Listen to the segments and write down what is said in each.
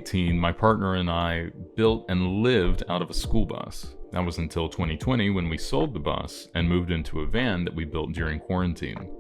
2018, my partner and I built and lived out of a school bus. That was until 2020 when we sold the bus and moved into a van that we built during quarantine.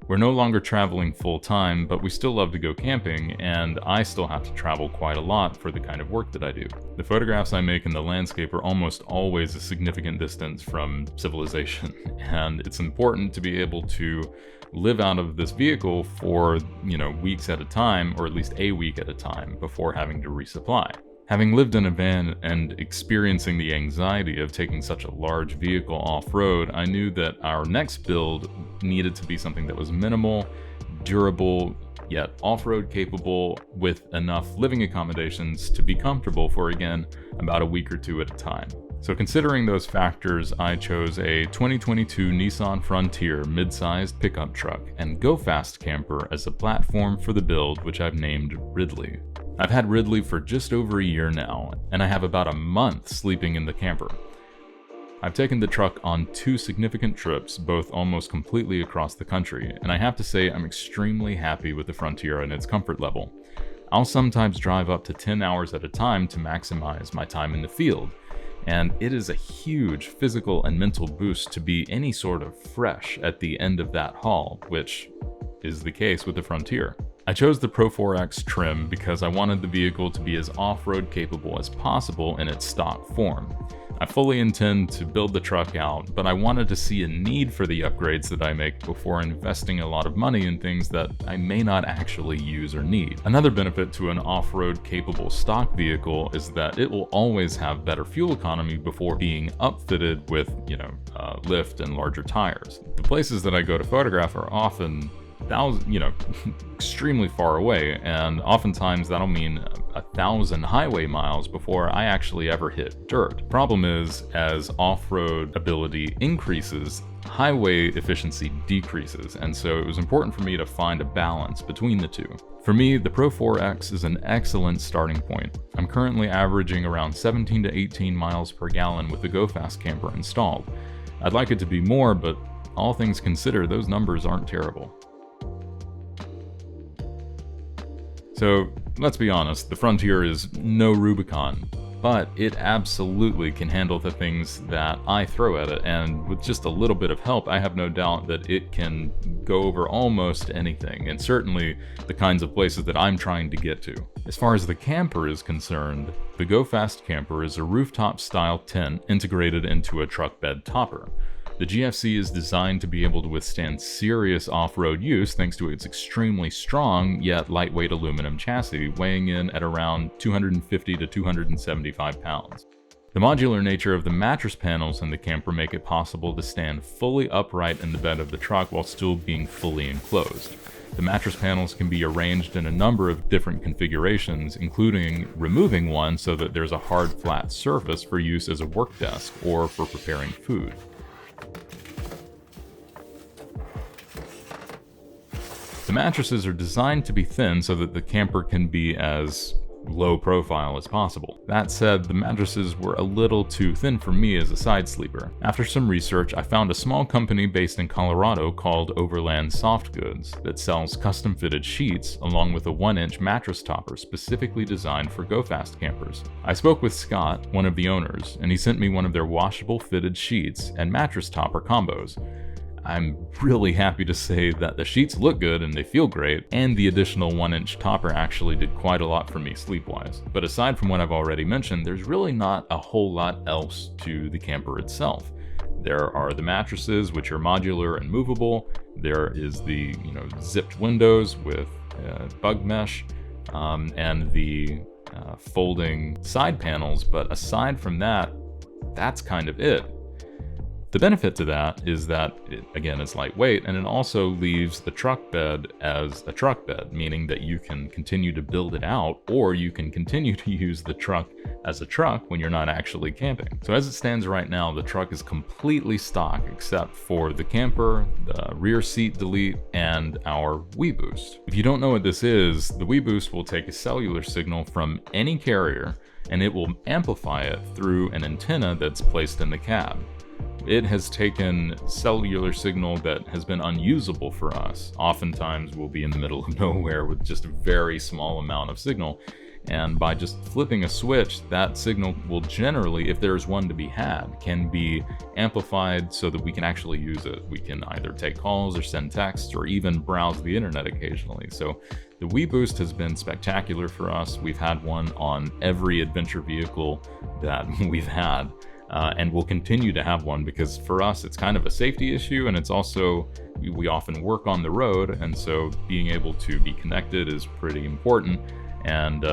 We're no longer traveling full-time, but we still love to go camping, and I still have to travel quite a lot for the kind of work that I do. The photographs I make in the landscape are almost always a significant distance from civilization, and it's important to be able to live out of this vehicle for, weeks at a time, or at least a week at a time, before having to resupply. Having lived in a van and experiencing the anxiety of taking such a large vehicle off-road, I knew that our next build needed to be something that was minimal, durable, yet off-road capable, with enough living accommodations to be comfortable for, again, about a week or two at a time. So considering those factors, I chose a 2022 Nissan Frontier mid-sized pickup truck and Go Fast camper as a platform for the build, which I've named Ridley. I've had Ridley for just over a year now, and I have about a month sleeping in the camper. I've taken the truck on 2 significant trips, both almost completely across the country, and I have to say I'm extremely happy with the Frontier and its comfort level. I'll sometimes drive up to 10 hours at a time to maximize my time in the field, and it is a huge physical and mental boost to be any sort of fresh at the end of that haul, which is the case with the Frontier. I chose the Pro 4X trim because I wanted the vehicle to be as off-road capable as possible in its stock form. I fully intend to build the truck out, but I wanted to see a need for the upgrades that I make before investing a lot of money in things that I may not actually use or need. Another benefit to an off-road capable stock vehicle is that it will always have better fuel economy before being upfitted with, lift and larger tires. The places that I go to photograph are often extremely far away, and oftentimes that'll mean 1,000 highway miles before I actually ever hit dirt. Problem is, as off-road ability increases, highway efficiency decreases, and so it was important for me to find a balance between the two. For me, the Pro 4X is an excellent starting point. I'm currently averaging around 17 to 18 miles per gallon with the Go Fast camper installed. I'd like it to be more, but all things considered, those numbers aren't terrible. So let's be honest, the Frontier is no Rubicon, but it absolutely can handle the things that I throw at it, and with just a little bit of help, I have no doubt that it can go over almost anything, and certainly the kinds of places that I'm trying to get to. As far as the camper is concerned, the Go Fast camper is a rooftop-style tent integrated into a truck bed topper. The GFC is designed to be able to withstand serious off-road use thanks to its extremely strong yet lightweight aluminum chassis, weighing in at around 250 to 275 pounds. The modular nature of the mattress panels in the camper make it possible to stand fully upright in the bed of the truck while still being fully enclosed. The mattress panels can be arranged in a number of different configurations, including removing one so that there's a hard, flat surface for use as a work desk or for preparing food. The mattresses are designed to be thin so that the camper can be as low profile as possible. That said, the mattresses were a little too thin for me as a side sleeper. After some research, I found a small company based in Colorado called Overland Soft Goods that sells custom fitted sheets along with a 1-inch mattress topper specifically designed for Go Fast campers. I spoke with Scott, one of the owners, and he sent me one of their washable fitted sheets and mattress topper combos. I'm really happy to say that the sheets look good and they feel great, and the additional 1-inch topper actually did quite a lot for me sleep-wise. But aside from what I've already mentioned, there's really not a whole lot else to the camper itself. There are the mattresses, which are modular and movable. There is the zipped windows with bug mesh, and the folding side panels, but aside from that, that's kind of it. The benefit to that is that it, again, is lightweight, and it also leaves the truck bed as a truck bed, meaning that you can continue to build it out, or you can continue to use the truck as a truck when you're not actually camping. So as it stands right now, the truck is completely stock except for the camper, the rear seat delete, and our WeBoost. If you don't know what this is, the WeBoost will take a cellular signal from any carrier, and it will amplify it through an antenna that's placed in the cab. It has taken cellular signal that has been unusable for us. Oftentimes we'll be in the middle of nowhere with just a very small amount of signal, and by just flipping a switch, that signal will generally, if there's one to be had, can be amplified so that we can actually use it. We can either take calls or send texts or even browse the internet occasionally. So the WeBoost has been spectacular for us. We've had one on every adventure vehicle that we've had. And we'll continue to have one because for us it's kind of a safety issue, and it's also we often work on the road, and so being able to be connected is pretty important. And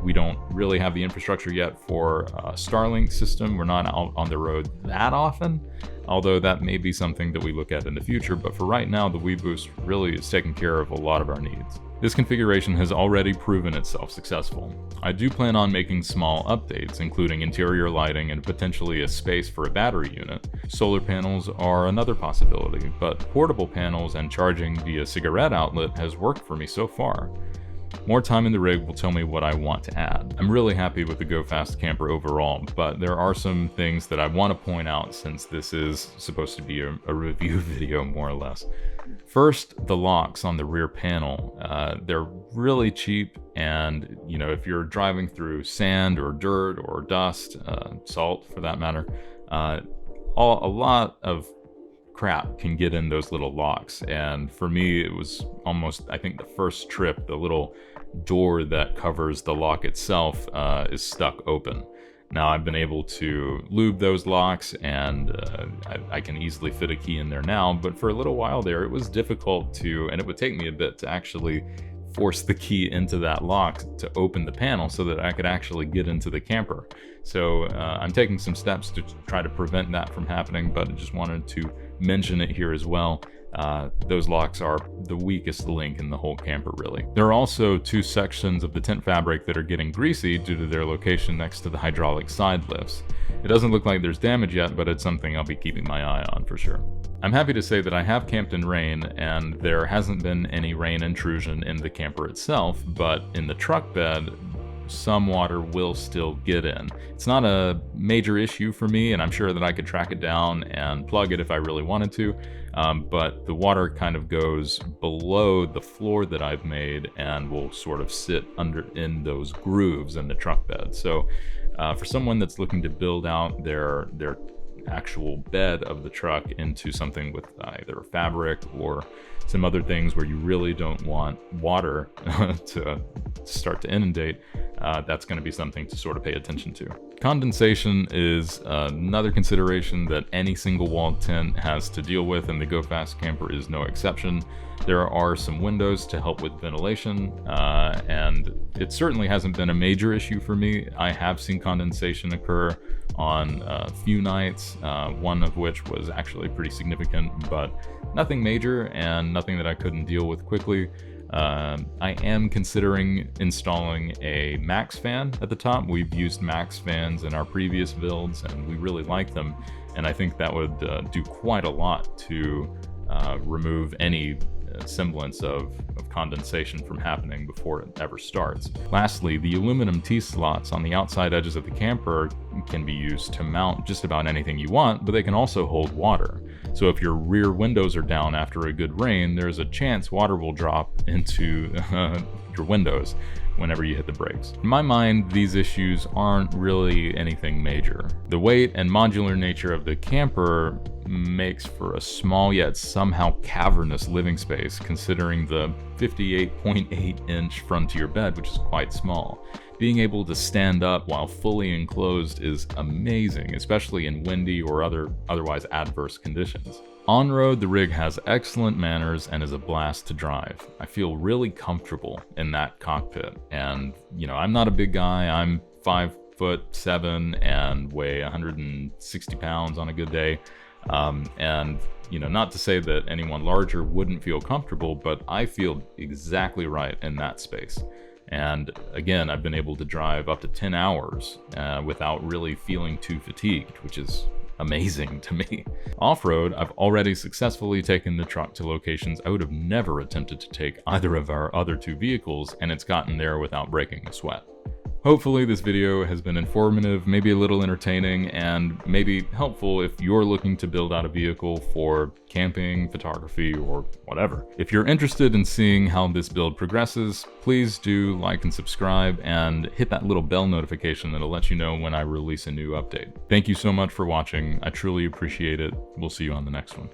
we don't really have the infrastructure yet for a Starlink system. We're not out on the road that often, although that may be something that we look at in the future. But for right now, the WeBoost really is taking care of a lot of our needs. This configuration has already proven itself successful. I do plan on making small updates, including interior lighting and potentially a space for a battery unit. Solar panels are another possibility, but portable panels and charging via cigarette outlet has worked for me so far. More time in the rig will tell me what I want to add. I'm really happy with the Go Fast camper overall, but there are some things that I want to point out since this is supposed to be a review video more or less. First, the locks on the rear panel. They're really cheap, and if you're driving through sand or dirt or dust, salt for that matter, a lot of crap can get in those little locks. And for me, it was almost, I think, the first trip, the little door that covers the lock itself is stuck open. Now I've been able to lube those locks, and I can easily fit a key in there now, but for a little while there it was difficult to, and it would take me a bit to actually force the key into that lock to open the panel so that I could actually get into the camper. So I'm taking some steps to try to prevent that from happening, but I just wanted to mention it here as well. Those locks are the weakest link in the whole camper, really. There are also two sections of the tent fabric that are getting greasy due to their location next to the hydraulic side lifts. It doesn't look like there's damage yet, but it's something I'll be keeping my eye on for sure. I'm happy to say that I have camped in rain, and there hasn't been any rain intrusion in the camper itself, but in the truck bed, some water will still get in. It's not a major issue for me, and I'm sure that I could track it down and plug it if I really wanted to, but the water kind of goes below the floor that I've made and will sort of sit in those grooves in the truck bed. So for someone that's looking to build out their actual bed of the truck into something with either fabric or some other things where you really don't want water to start to inundate, that's going to be something to sort of pay attention to. Condensation is another consideration that any single wall tent has to deal with, and the Go Fast camper is no exception. There are some windows to help with ventilation, and it certainly hasn't been a major issue for me. I have seen condensation occur on a few nights, one of which was actually pretty significant, but nothing major and nothing that I couldn't deal with quickly. I am considering installing a max fan at the top. We've used max fans in our previous builds and we really like them, and I think that would do quite a lot to remove any semblance of condensation from happening before it ever starts. Lastly, the aluminum T-slots on the outside edges of the camper can be used to mount just about anything you want, but they can also hold water. So if your rear windows are down after a good rain, there's a chance water will drop into your windows whenever you hit the brakes. In my mind, these issues aren't really anything major. The weight and modular nature of the camper makes for a small yet somehow cavernous living space, considering the 58.8-inch Frontier bed, which is quite small. Being able to stand up while fully enclosed is amazing, especially in windy or otherwise adverse conditions. On-road, the rig has excellent manners and is a blast to drive. I feel really comfortable in that cockpit, and I'm not a big guy. I'm 5'7" and weigh 160 pounds on a good day. And not to say that anyone larger wouldn't feel comfortable, but I feel exactly right in that space. And again, I've been able to drive up to 10 hours without really feeling too fatigued, which is amazing to me. Off-road, I've already successfully taken the truck to locations I would have never attempted to take either of our other two vehicles, and it's gotten there without breaking a sweat. Hopefully this video has been informative, maybe a little entertaining, and maybe helpful if you're looking to build out a vehicle for camping, photography, or whatever. If you're interested in seeing how this build progresses, please do like and subscribe and hit that little bell notification that'll let you know when I release a new update. Thank you so much for watching. I truly appreciate it. We'll see you on the next one.